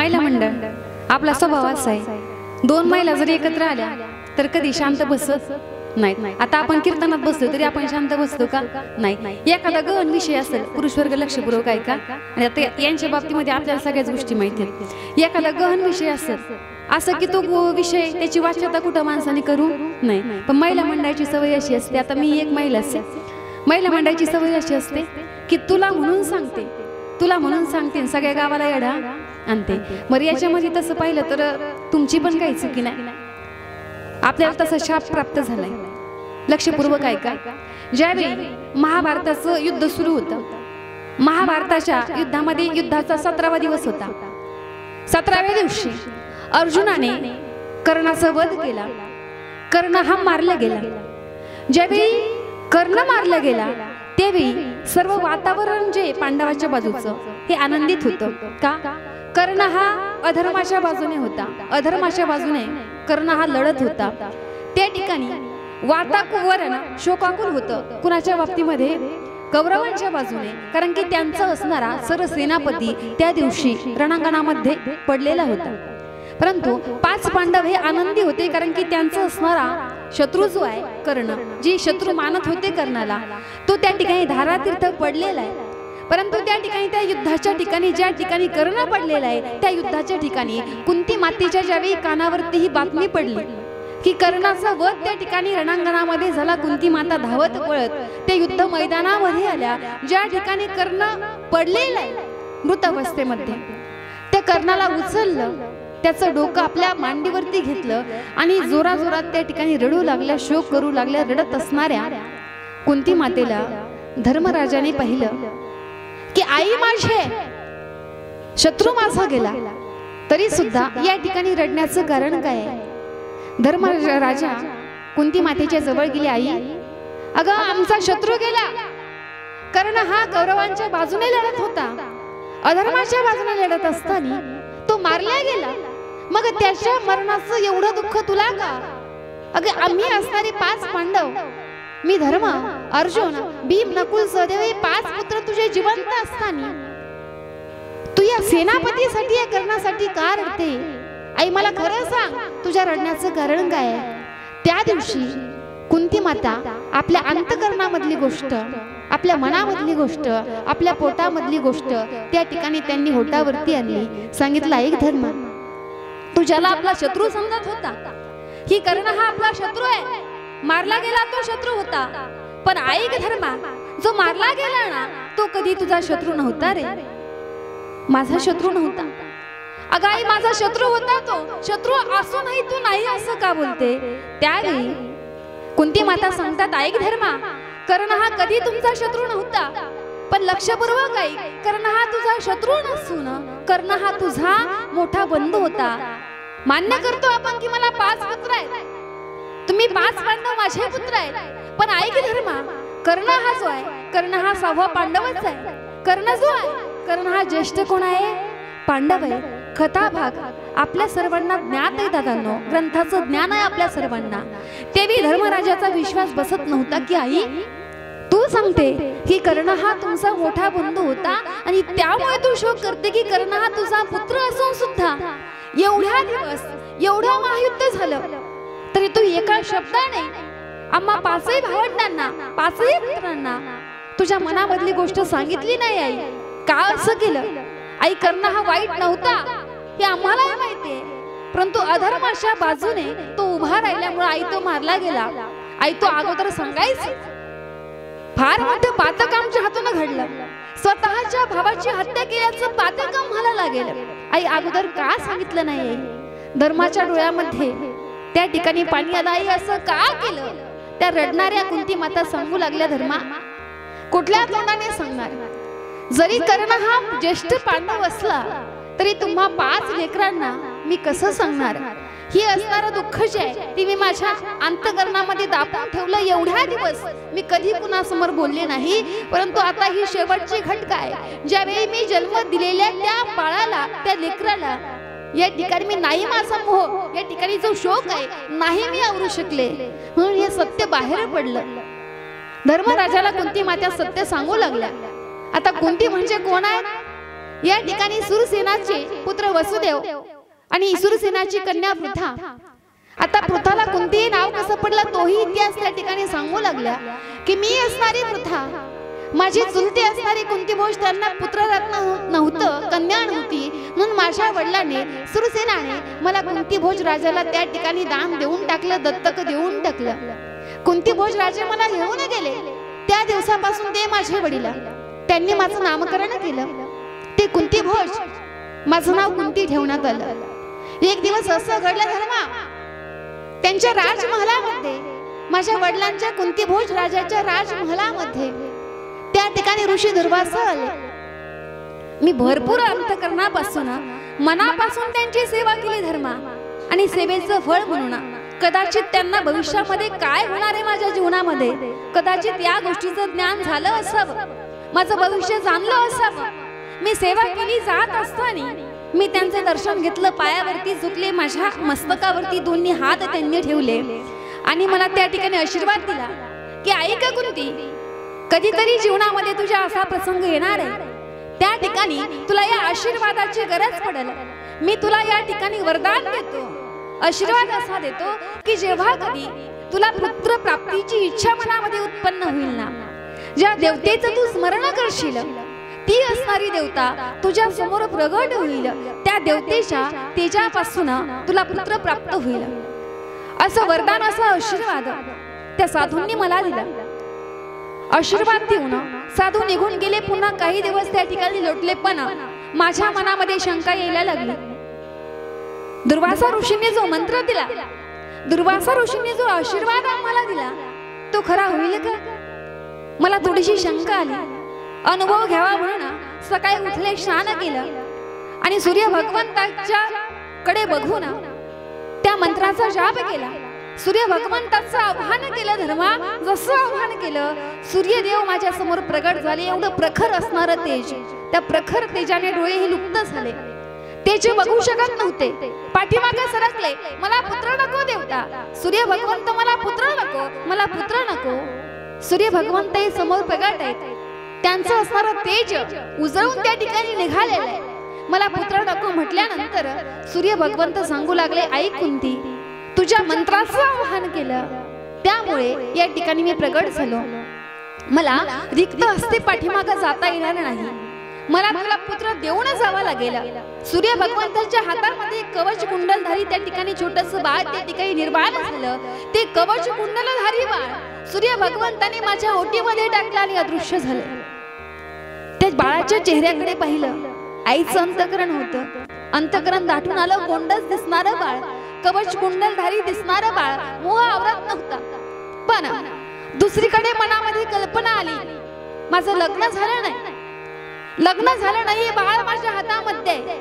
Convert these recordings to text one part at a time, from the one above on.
महिला मंडळ आपला स्वभाव असा आहे, दोन महिला जरी एकत्र आल्या तर कधी शांत बसत नाही। आता आपण कीर्तनात बसलो तरी आपण शांत बसतो का? नाही। एखादा गहन विषय असेल, पुरुष वर्ग लक्षपूर्वक ऐका, आणि आता यांच्या बाबतीमध्ये आपल्याला सगळ्याच गोष्टी माहिती आहेत। एखादा गहन विषय असेल असं की तो विषय त्याची वाच्यता कुठं माणसाने करू नाही, पण महिला मंडळाची सवय अशी असते, आता मी एक महिला असते, महिला मंडळाची सवय अशी असते की तुला म्हणून सांगते, तुला म्हणून सांगते, सगळ्या गावाला येडा आणते। बरं याच्यामध्ये तसं पाहिलं तर तुमची पण काही चुकी नाही, आपल्याला तसा शाप प्राप्त झालाय। लक्षपूर्वक ऐका, ज्यावेळी महाभारताचं युद्ध सुरू होतं, महाभारताच्या युद्धामध्ये युद्धाचा 17वा दिवस होता। 17व्या दिवशी अर्जुनाने कर्णाचा वध केला, कर्ण हा मारला गेला। ज्यावेळी कर्ण मारला गेला त्यावेळी सर्व वातावरण जे पांडवाच्या बाजूचं हे आनंदित होतं का? कर्ण हा अधर्माच्या बाजूने होता, अधर्माच्या बाजूने कर्ण हा लढत होता। त्या ठिकाणी वातावरण शोकाकुल होतं कुणाच्या बाबतीमध्ये? कौरवांच्या बाजूने, कारण की त्यांचा असणारा सरसेनापती त्या दिवशी रणांगणामध्ये पडलेला होता। परंतु 5 पांडव हे आनंदी होते, कारण की त्यांचा असणारा शत्रू जो आहे कर्ण, जी शत्रू मानत होते कर्णाला, तो त्या ठिकाणी धारातीर्थ पडलेला आहे। परंतु त्या ठिकाणी त्या युद्धाच्या ठिकाणी ज्या ठिकाणी कर्ण पडलेला आहे त्या युद्धाच्या ठिकाणी कुंती मातेच्या ज्यावेळी कानावरती ही बातमी पडली की कर्णाचा वध त्या ठिकाणी रणांगणामध्ये झाला, कुंती माता धावत पळत त्या युद्ध मैदानामध्ये आल्या, ज्या ठिकाणी कर्ण पडलेला आहे मृत अवस्थेमध्ये, त्या कर्णाला उचललं, त्याचं डोकं आपल्या मांडीवरती घेतलं आणि जोराजोरात त्या ठिकाणी रडू लागल्या, शोक करू लागल्या। रडत असणाऱ्या कुंती मातेला धर्मराजाने पाहिलं की आई माझे, शत्रू माझा गेला, तरी सुद्धा या ठिकाणी रडण्याचं कारण काय आहे? धर्मराजा कुंती मातेच्या जवळ गेले, आई अगं आमचा शत्रू गेला, कारण हा कौरवांच्या बाजूने लढत होता, अधर्माच्या बाजूने लढत असताना तो मारला गेला, मग त्याच्या मरणाचं एवढं दुःख तुला का? अगं आम्ही असणारे 5 पांडव, मी धर्म, अर्जुन, भीम, नकुल, सहदेव हे 5 पुत्र तुझे जिवंत असताना तू या सेनापतीसाठी या कर्णासाठी का रडते? आई मला खरं सांग, तुझ्या रडण्याचं कारण काय आहे? त्या दिवशी कुंती माता आपल्या अंतकरणामधली गोष्ट, आपल्या मनामधली गोष्ट, आपल्या पोटामधली गोष्ट त्या ठिकाणी त्यांनी होटावरती आणली। सांगितलं, ऐक धर्म, तू ज्याला आपला शत्रू समजत होता, ही कर्ण हा आपला शत्रू आहे, मारला गेला तो शत्रू होता, पण ऐक धर्मा, जो मारला गेला ना तो कधी तुझा शत्रू नव्हता रे, माझा शत्रू नव्हता। अगं आई माझा शत्रू होता, तो शत्रू असूनही तू नाही असं का बोलते? त्यावेळी कुंती माता सांगतात, ऐक धर्मा, कर्ण हा कधी तुमचा शत्रू नव्हता, पण लक्षपूर्वक ऐक, कर्ण हा तुझा शत्रू नसून कर्ण हा तुझा मोठा बंधू होता। मान्य करतो आपण की मला 5 पुत्र आहेत, तुम्ही 5 पांडव माझे पुत्र आहेत, पण ऐक धर्मा, कर्ण हा जो आहे, कर्ण हा 6वा पांडवच आहे। कर्ण जो आहे, कर्ण हा ज्येष्ठ कोण आहे? पांडव आहे। कथा भाग आपल्या सर्वांना ज्ञात आहे दादांनो, ग्रंथाचं ज्ञान आहे आपल्या सर्वांना। तेवी धर्मराजाचा विश्वास बसत नव्हता की आई तू सांगते की कर्ण हा तुमचा मोठा बंधू होता आणि त्यामुळे तू शोक करते की कर्ण हा तुझा पुत्र असून सुद्धा एवढ्या दिवस एवढं महायुद्ध झालं तरी तू एका शब्दाने आम्हा 5ही भावंडांना 5ही पुत्रांना तुझ्या मनामधली गोष्ट सांगितली नाही आई, का असं केलं? आई कर्ण हा वाईट नव्हता हे आम्हाला माहिती आहे, परंतु अधर्माच्या बाजूने तो उभा राहिल्यामुळे आई तो मारला गेला। आई तो अगोदर सांगायचं, फार मोठं पातक आमच्या हातून घडलं, स्वतःच्या भावाची हत्या केल्याचं पातक आम्हाला लागेल, आई अगोदर का सांगितलं नाही? आई धर्माच्या डोळ्यामध्ये त्या ठिकाणी पाणी आलं, आई असं का केलं? त्या रडणाऱ्या कुंती माता सांगू लागल्या, धर्मा कुठल्या तोंडाने सांगणार? जरी कर्ण हा ज्येष्ठ पांडव असला तरी तुम्हा 5 लेकरांना मी कसं सांगणार? ही असणारं दुःख जे आहे ती मी माझ्या अंतकरणामध्ये दाबून ठेवलं। एवढ्या दिवस मी कधी कुणासमोर बोलले नाही, परंतु आता ही शेवटची घटना आहे, ज्यावेळी मी जन्म दिलेल्या त्या बाळाला, त्या लेकराला या ठिकाणी मी नाही, माझा मोह या ठिकाणी जो शोक आहे नाही मी आवरू शकले, म्हणून हे सत्य बाहेर पडलं। धर्मराजाला कुंती माता सत्य सांगू लागल्या। आता कुंती म्हणजे कोण आहे? या ठिकाणी सुरसेनाचे पुत्र वसुदेव आणि सुरसेनाची कन्या पृथा। आता पृथाला कोणतेही नाव कसं पडलं तोही इतिहास त्या ठिकाणी सांगू लागला की मी असणारी पृथा, माझी चुलती असणारी कुंतीभोज त्यांना पुत्ररत्न नव्हतं, कन्या नव्हती, म्हणून माझ्या वडिलांनी सुरसेनाने मला कुंतीभोज राजाला त्या ठिकाणी दान देऊन टाकलं, दत्तक देऊन टाकलं। कुंतीभोज राजे मला घेऊन गेले, त्या दिवसापासून ते माझे वडील त्यांनी माझं नामकरण केलं, ते कुंतीभोज माझं नाव कुंती ठेवण्यात आलं। एक दिवस असं घडलं धर्मा, त्यांच्या राजमहालामध्ये माझ्या वडिलांच्या कुंतीभोज राजाच्या राजमहालामध्ये त्या ठिकाणी ऋषी दुर्वासा आले। मी भरपूर अंतकरणापासून मनापासून त्यांची सेवा केली धर्मा, आणि सेवेचं फळ म्हणून कदाचित त्यांना भविष्यामध्ये काय होणार आहे माझ्या जीवनामध्ये कदाचित या गोष्टीचं ज्ञान झालं असावं, माझं भविष्य जाणलं असावं। मी सेवा केली जात असताना मी त्यांचे दर्शन घेतलं, पायावरती झुकले, माझ्या मस्तकावरती दोन्ही हात त्यांनी ठेवले आणि मला त्या ठिकाणी आशीर्वाद दिला की ऐक कुंती, कधीतरी जीवनामध्ये तुझ्या असा प्रसंग येणार आहे, त्या ठिकाणी तुला या आशीर्वादाची गरज पडेल। मी तुला या ठिकाणी वरदान देतो, आशीर्वाद असा देतो की जेव्हा कधी तुला पुत्र प्राप्तीची इच्छा मनामध्ये उत्पन्न होईल ना, ज्या देवतेचं तू स्मरण करशील ती असणारी देवता तुझ्या समोर प्रगट होईल, त्या देवतेच्या तेजापासून तुला पुत्र प्राप्त होईल, असं वरदान, असा आशीर्वाद त्या साधूंनी मला दिला। आशीर्वाद देऊन साधू निघून गेले। पुन्हा काही दिवस त्या ठिकाणी लोटले, पण माझ्या मनामध्ये शंका यायला लागली। दुर्वासा ऋषींनी जो मंत्र दिला, दुर्वासा ऋषींनी जो आशीर्वाद आम्हाला दिला तो खरा होईल का? मला थोडीशी शंका आली। अनुभव घ्यावा म्हणून सकाळी उठले, स्नान केलं आणि सूर्य भगवंताच्या कडे बघून त्या मंत्राचा जाप केला। सूर्य भगवंताचं आव्हान केलं धर्मा, जसं आव्हान केलं सूर्यदेव माझ्या समोर प्रगट झाले। एवढं प्रखर असणारं तेज, त्या प्रखर तेजाने डोळे हे लुप्त झाले, तेज बघू शकत नव्हते, पाठीमागे सरकले। मला पुत्र नको देवता, सूर्य भगवंत मला पुत्र नको, मला पुत्र नको। सूर्य भगवंत हे समोर प्रगट आहेत, त्यांचं असणारं तेज उजळून त्या ठिकाणी निघालेलं आहे। मला पुत्र नको म्हटल्यानंतर सूर्य भगवंत सांगू लागले, ऐक कुंती, तुझ्या मंत्राचं आवाहन केलं त्यामुळे या ठिकाणी मी प्रगट झालो। मला रिक्त हस्ते पाठीमागे जाता येणार नाही, मला तुला पुत्र देऊन जावं लागेल। सूर्य भगवंताच्या हातामध्ये कवच कुंडलधारी त्या ठिकाणी छोटंसं बाळ त्या ठिकाणी निर्माण झालं। ते कवच कुंडलधारी बाळ सूर्य भगवंताने माझ्या ओटीमध्ये टाकलं आणि अदृश्य झालं। त्या बाळाच्या चेहऱ्याकडे पाहिलं, आईचं अंतकरण होतं, अंतकरण दाटून आलं, गोंडस दिसणारं बाळ, कवच कुंडलधारी दिसणारं बाळ, मोह आवरत नव्हता। पण दुसरीकडे मनामध्ये कल्पना आली, माझं लग्न झालं नाही, लग्न झालं नाही, बाळ माझ्या हातामध्ये आहे।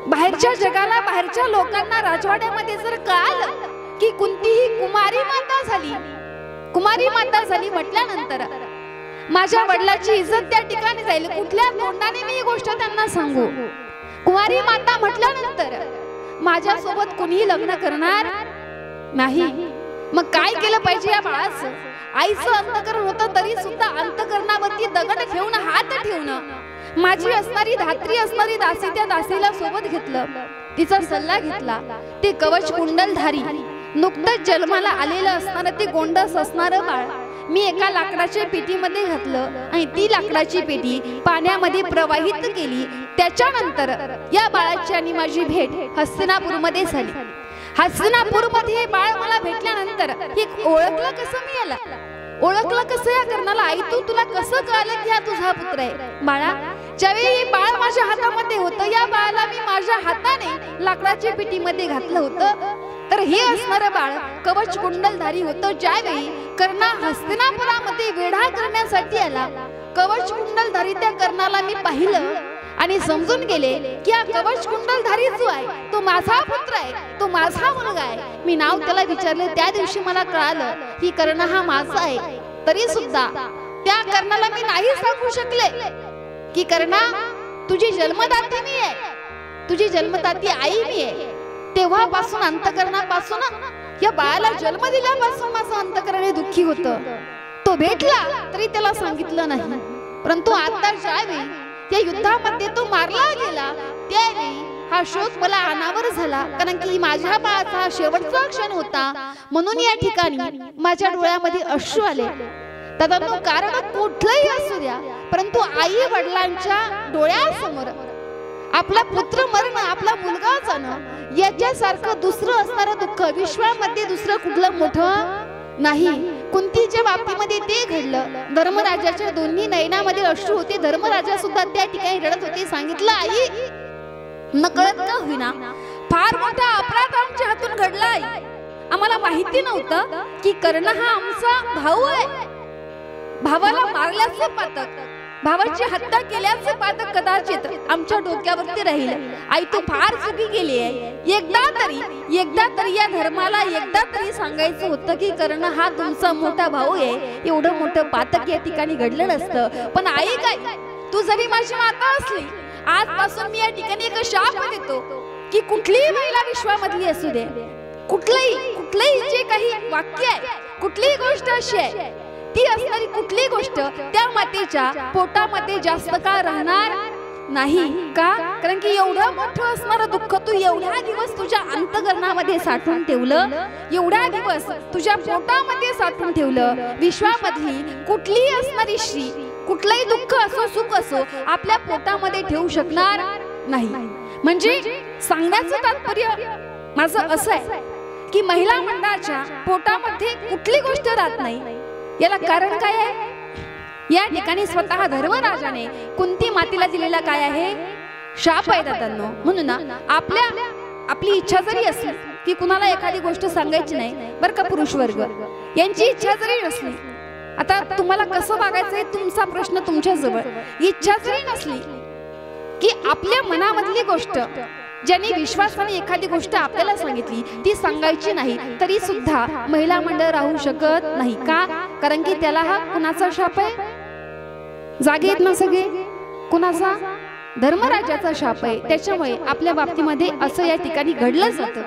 बाहेरच्या जगाला, बाहेरच्या लोकांना, राजवाड्यामध्ये जर कळालं की कुंती ही कुमारी माता झाली, कुमारी माता झाली म्हटल्यानंतर माझ्या वडिलाची इज्जत त्या ठिकाणी जाईल। कुठल्या तोंडाने मी ही गोष्ट त्यांना सांगू? कुमारी माता म्हटल्यानंतर माझ्या सोबत कुणीही लग्न करणार नाही। मग काय केलं पाहिजे या बाळाचं? आईचं अंतकरण होतं तरी सुद्धा अंतकरणावरती दगड ठेवून, हात ठेवून माझी असणारी धात्री असणारी दासी, त्या दासीला सोबत घेतलं, तिचा सल्ला घेतला। ते कवच कुंडलधारी नुकतंच जन्माला आलेलं असणारं ते गोंडस असणारं बाळ मी एका लाकडाच्या पेटीमध्ये घातलं आणि ती लाकडाची पेटी पाण्यामध्ये प्रवाहित केली। त्याच्यानंतर या बाळाची आणि माझी भेट हस्तिनापूरमध्ये झाली। हस्तिनापूरमध्ये हे बाळ मला भेटल्यानंतर हे ओळखलं कसं मी याला? ओळखलं कसं या कर्णाला? आई तू, तुला कसं कळलं की हा तुझा पुत्र आहे? बाळा, ज्यावेळी हे बाळ माझ्या हातामध्ये होतं, या बाळाला मी माझ्या हाताने लाकडाच्या पेटीमध्ये घातलं होतं, तर हे असणारं बाळ कवच कुंडलधारी होतं। ज्यावेळी कर्णा हस्तिनापुरामध्ये वेढा करण्यासाठी आला, कवच कुंडलधारी त्या कर्णाला मी पाहिलं आणि समजून गेले की हा कवच कुंडलधारी जो आहे तो माझा पुत्र आहे, तो माझा मुलगा आहे। मी नाव त्याला विचारलं, त्या दिवशी मला कळालं की कर्ण हा माझा आहे। तरी सुद्धा त्या कर्णाला मी नाही सांगू शकले की कर्णा तुझी जन्मदाती मी आहे, तुझी जन्मदाती आई मी आहे। तेव्हापासून अंतकरणापासून या बाळाला जन्म दिल्यापासून माझं अंतकरण दुःखी होतं। तो भेटला तरी त्याला सांगितलं नाही, परंतु आता ज्यावेळी त्या युद्धामध्ये तो मारला गेला, त्यावेळी हा शोक मला अनावर झाला, कारण की माझ्या बाळाचा हा शेवटचा क्षण होता. म्हणून या ठिकाणी माझ्या डोळ्यामध्ये अश्रू आले. दादांनो, कारण कुठलंही असू द्या, परंतु आई वडिलांच्या डोळ्यासमोर आपला पुत्र मरण, आपला मुलगा जाणं याच्यासारखं दुसरं असणारं दुःख विश्वामध्ये दुसरं कुठलं मोठं नाही. कुंतीच्या बाबतीमध्ये ते घडलं. धर्मराजाच्या दोन्ही नयनामध्ये अश्रू होते. धर्मराजा सुद्धा त्या ठिकाणी रडत होते. सांगितलं, आई नकळत का होईना फार मोठा अपराध आमच्या हातून घडला आहे. आम्हाला माहिती नव्हतं की कर्ण हा आमचा भाऊ आहे. भावाला मारल्याचं पातक, भावाची हत्या केल्याचं पातक कदाचित आमच्या डोक्यावरती राहील. आई तू फार चुकी केली आहे. एकदा तरी या धर्माला एकदा तरी सांगायचं होतं की कर्ण हा तुमचा मोठा भाऊ आहे. एवढं मोठं पातक या ठिकाणी घडलं नसतं. पण आई काय, तू जरी माझी माता असली, आजपासून मी या ठिकाणी एक शाप देतो की कुठलीही महिला विश्वामधली असू दे, कुठलंही जे काही वाक्य आहे, कुठलीही गोष्ट अशी आहे, ती असणारी कुठलीही गोष्ट त्या मातेच्या पोटामध्ये जास्त काळ राहणार नाही. का? कारण की एवढं मोठं असणारं दुःख तू एवढ्या दिवस तुझ्या अंतःकरणामध्ये साठवून ठेवलं, एवढ्या दिवस तुझ्या पोटामध्ये साठवून ठेवलं. विश्वामधली कुठलीही असणारी स्त्री कुठलंही दुःख असो सुख असो आपल्या पोटामध्ये ठेवू शकणार नाही. म्हणजे सांगण्याचं तात्पर्य माझं असं आहे की महिला मंडळाच्या पोटामध्ये कुठली गोष्ट राहत नाही. याला कारण काय आहे? या ठिकाणी स्वतः धर्मराजाने कुंती मातेला दिलेला काय आहे? शाप आहे दादांनो. म्हणून आपली इच्छा जरी असली की कुणाला एखादी गोष्ट सांगायची नाही, बरं का पुरुष वर्ग, यांची इच्छा जरी नसली, आता तुम्हाला कसं वागायचंय तुमचा प्रश्न तुमच्या जवळ, इच्छा जरी नसली की आपल्या मनामधली गोष्ट ज्यांनी विश्वासाने एखादी गोष्ट आपल्याला सांगितली ती सांगायची नाही, तरी सुद्धा महिला मंडळ राहू शकत नाही. का? कारण की त्याला हा कुणाचा शाप आहे? जागे येत ना सगळे? कुणाचा? धर्मराजाचा शाप आहे. त्याच्यामुळे आपल्या बाबतीमध्ये असं या ठिकाणी घडलं जातं.